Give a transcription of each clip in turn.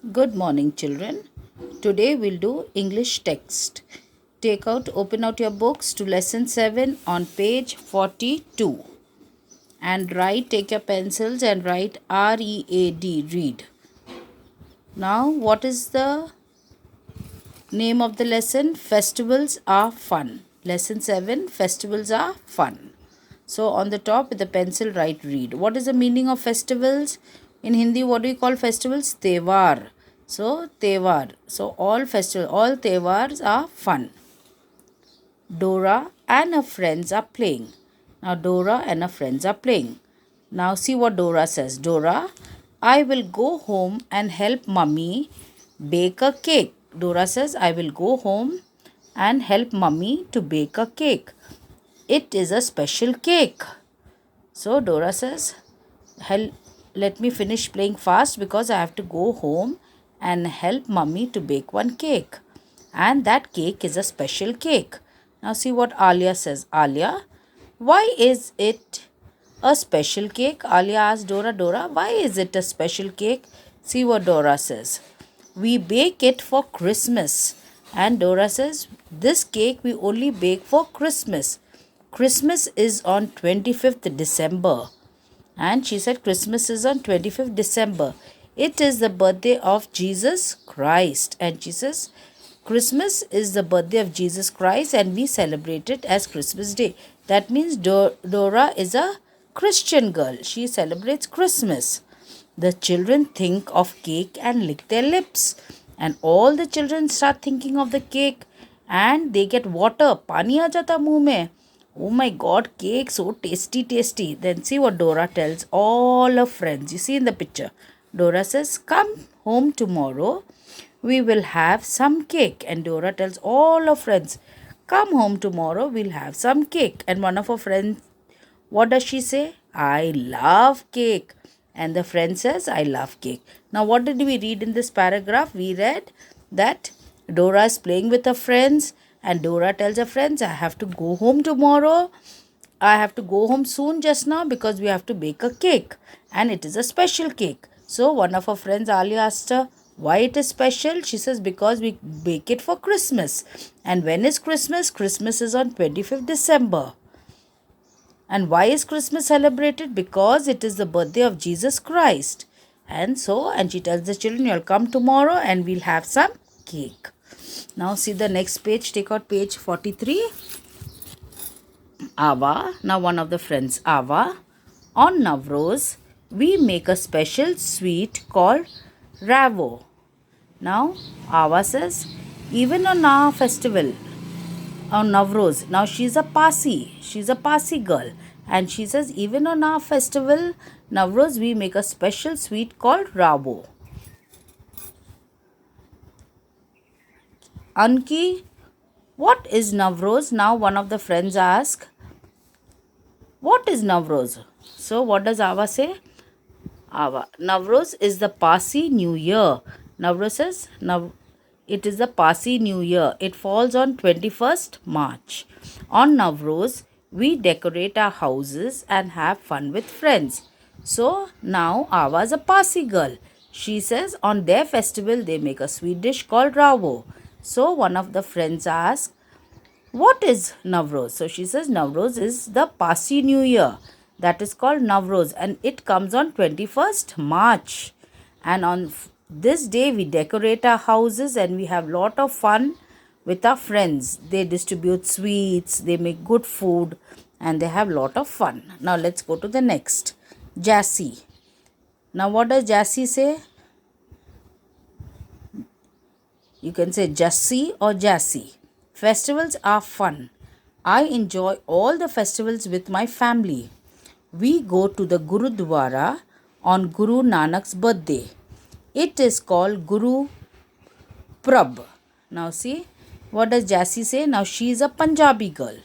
Good morning, children. Today we'll do English text. Open out your books to lesson 7 on page 42 and take your pencils and write READ, read. Now, what is the name of the lesson? Festivals are fun. Lesson 7, festivals are fun. So, on the top with the pencil, write read. What is the meaning of festivals? In Hindi, what do you call festivals? Tewar. So, Tewar. So, all Tewars are fun. Dora and her friends are playing. Now, Dora and her friends are playing. Now, see what Dora says. Dora, I will go home and help mummy bake a cake. Dora says, I will go home and help mummy to bake a cake. It is a special cake. So Dora says, let me finish playing fast because I have to go home and help mummy to bake one cake. And that cake is a special cake. Now see what Alia says. Alia, why is it a special cake? Alia asked Dora, why is it a special cake? See what Dora says. We bake it for Christmas. And Dora says, this cake we only bake for Christmas. Christmas is on 25th December. And she said Christmas is on 25th December. It is the birthday of Jesus Christ. And she says Christmas is the birthday of Jesus Christ and we celebrate it as Christmas Day. That means Dora is a Christian girl. She celebrates Christmas. The children think of cake and lick their lips. And all the children start thinking of the cake and they get water. Pani aa jata muh mein. Oh my god, cake so tasty. Then see what Dora tells all her friends. You see in the picture. Dora says, come home tomorrow. We will have some cake. And Dora tells all her friends, come home tomorrow. We'll have some cake. And one of her friends, what does she say? I love cake. And the friend says, I love cake. Now, what did we read in this paragraph? We read that Dora is playing with her friends and Dora tells her friends, I have to go home tomorrow. I have to go home soon just now because we have to bake a cake and it is a special cake. So one of her friends, Alia, asked her why it is special. She says because we bake it for Christmas. And when is Christmas? Christmas is on 25th December. And why is Christmas celebrated? Because it is the birthday of Jesus Christ. And she tells the children, you'll come tomorrow and we'll have some cake. Now see the next page. Take out page 43. Ava. Now one of the friends, Ava. On Navroz, we make a special sweet called Ravo. Now Ava says, even on our festival, on Navroz, now she's a Parsi girl. And she says, even on our festival, Navroz, we make a special sweet called Ravo. Anki, what is Navroz? Now one of the friends ask, what is Navroz? So what does Ava say? Ava, Navroz is the Parsi New Year. Navroz says, it is the Parsi New Year. It falls on 21st March. On Navroz, we decorate our houses and have fun with friends. So now Ava is a Parsi girl. She says on their festival they make a sweet dish called Ravo. So one of the friends asks, what is Navroz? So she says Navroz is the Parsi New Year. That is called Navroz and it comes on 21st March. And on this day we decorate our houses and we have lot of fun with our friends. They distribute sweets, they make good food and they have lot of fun. Now let's go to the next. Jassy. Now what does Jassy say? You can say Jassy or Jassy. Festivals are fun. I enjoy all the festivals with my family. We go to the Gurudwara on Guru Nanak's birthday. It is called Guru Prab. Now see, what does Jassy say? Now she is a Punjabi girl.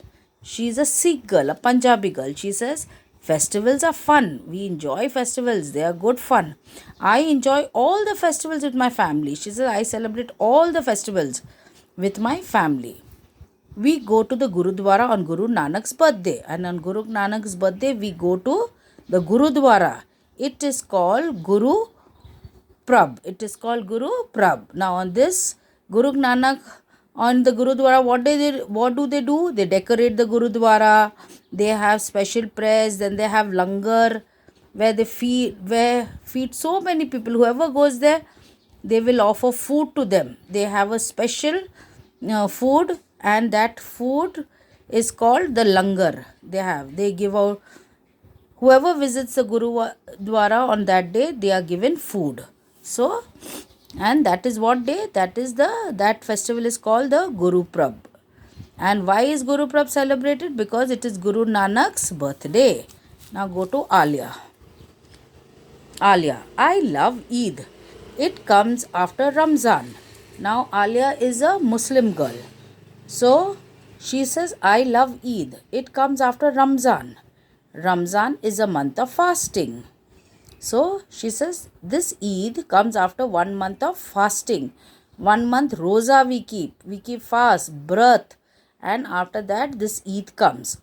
She is a Sikh girl, a Punjabi girl. She says, festivals are fun. We enjoy festivals. They are good fun. I enjoy all the festivals with my family. She says, I celebrate all the festivals with my family. We go to the Gurudwara on Guru Nanak's birthday. And on Guru Nanak's birthday, we go to the Gurudwara. It is called Guru Prab. It is called Guru Prab. Now on this Guru Nanak, on the Gurudwara, what do they do? They decorate the Gurudwara. They have special prayers. Then they have langar where they feed so many people. Whoever goes there, they will offer food to them. They have a special food, and that food is called the langar. They give out, whoever visits the Gurudwara on that day, they are given food. So, and that is what day? That festival is called the Guru Prab. And why is Guru Prab celebrated? Because it is Guru Nanak's birthday. Now go to Alia. Alia, I love Eid. It comes after Ramzan. Now Alia is a Muslim girl. So she says, I love Eid. It comes after Ramzan. Ramzan is a month of fasting. So she says, this Eid comes after 1 month of fasting. 1 month roza we keep. We keep fast, birth. And after that, this Eid comes.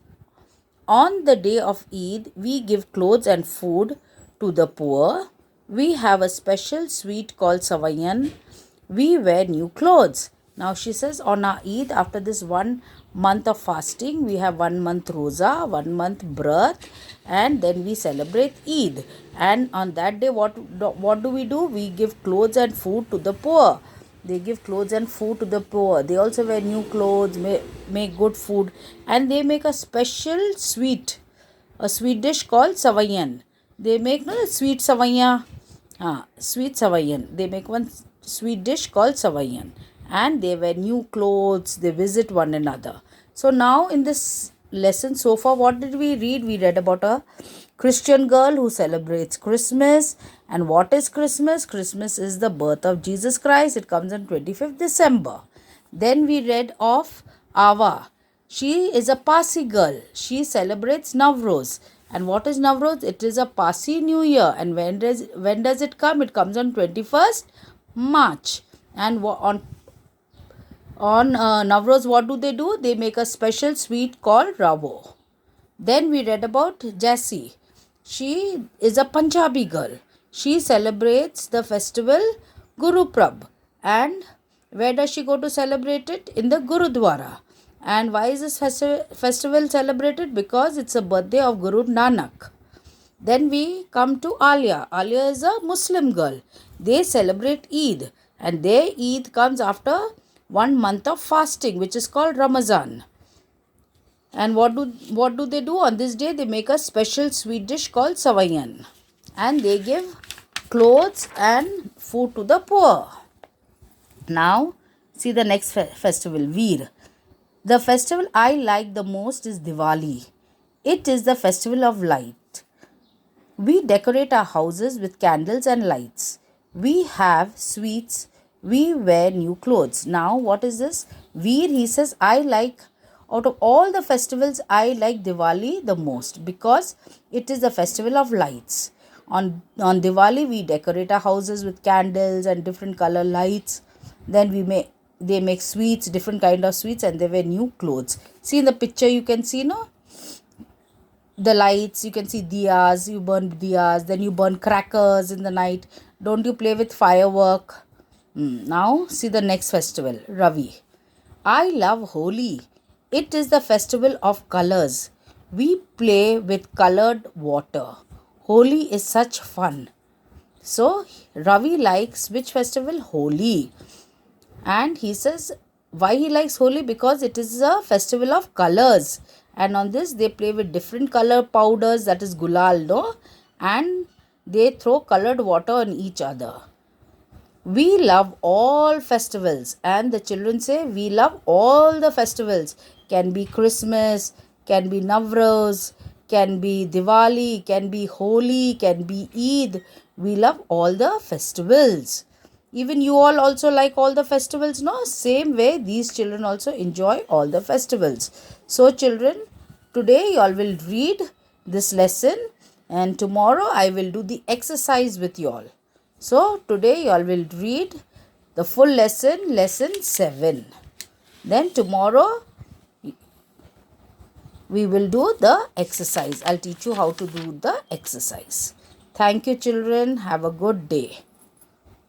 On the day of Eid, we give clothes and food to the poor. We have a special sweet called Savayan. We wear new clothes. Now she says, on our Eid, after this 1 month of fasting, we have 1 month roza, 1 month birth, and then we celebrate Eid. And on that day, what do? We give clothes and food to the poor. They give clothes and food to the poor. They also wear new clothes, make good food, and they make a special sweet dish called Savayan. They make sweet Savaya. Sweet Savayan. They make one sweet dish called Savayan. And they wear new clothes. They visit one another. So now in this lesson so far, what did we read? We read about a Christian girl who celebrates Christmas. And what is Christmas? Christmas is the birth of Jesus Christ. It comes on 25th December. Then we read of Ava. She is a Parsi girl. She celebrates Navroz. And what is Navroz? It is a Parsi New Year. And when does it come? It comes on 21st March. And on Navroz, what do? They make a special sweet called Ravo. Then we read about Jessie. She is a Punjabi girl. She celebrates the festival Guru Prab. And where does she go to celebrate it? In the Gurudwara. And why is this festival celebrated? Because it's a birthday of Guru Nanak. Then we come to Alia. Alia is a Muslim girl. They celebrate Eid. And their Eid comes after 1 month of fasting, which is called Ramazan. And what do they do on this day? They make a special sweet dish called Savayan. And they give clothes and food to the poor. Now, see the next festival, Veer. The festival I like the most is Diwali. It is the festival of light. We decorate our houses with candles and lights. We have sweets. We wear new clothes. Now, what is this? Veer, he says, out of all the festivals, I like Diwali the most because it is the festival of lights. On Diwali, we decorate our houses with candles and different color lights. Then they make sweets, different kind of sweets, and they wear new clothes. See in the picture, you can see, the lights. You can see diyas. You burn diyas. Then you burn crackers in the night. Don't you play with firework? Now, see the next festival, Ravi. I love Holi. It is the festival of colors. We play with colored water. Holi is such fun. So, Ravi likes which festival? Holi. And he says why he likes Holi? Because it is a festival of colors. And on this, they play with different color powders, that is gulal, no? And they throw colored water on each other. We love all festivals, and the children say we love all the festivals. Can be Christmas, can be Navroz, can be Diwali, can be Holi, can be Eid. We love all the festivals. Even you all also like all the festivals, no? Same way, these children also enjoy all the festivals. So children, today you all will read this lesson, and tomorrow I will do the exercise with you all. So today you all will read the full lesson, lesson 7. Then tomorrow we will do the exercise. I'll teach you how to do the exercise. Thank you children. Have a good day.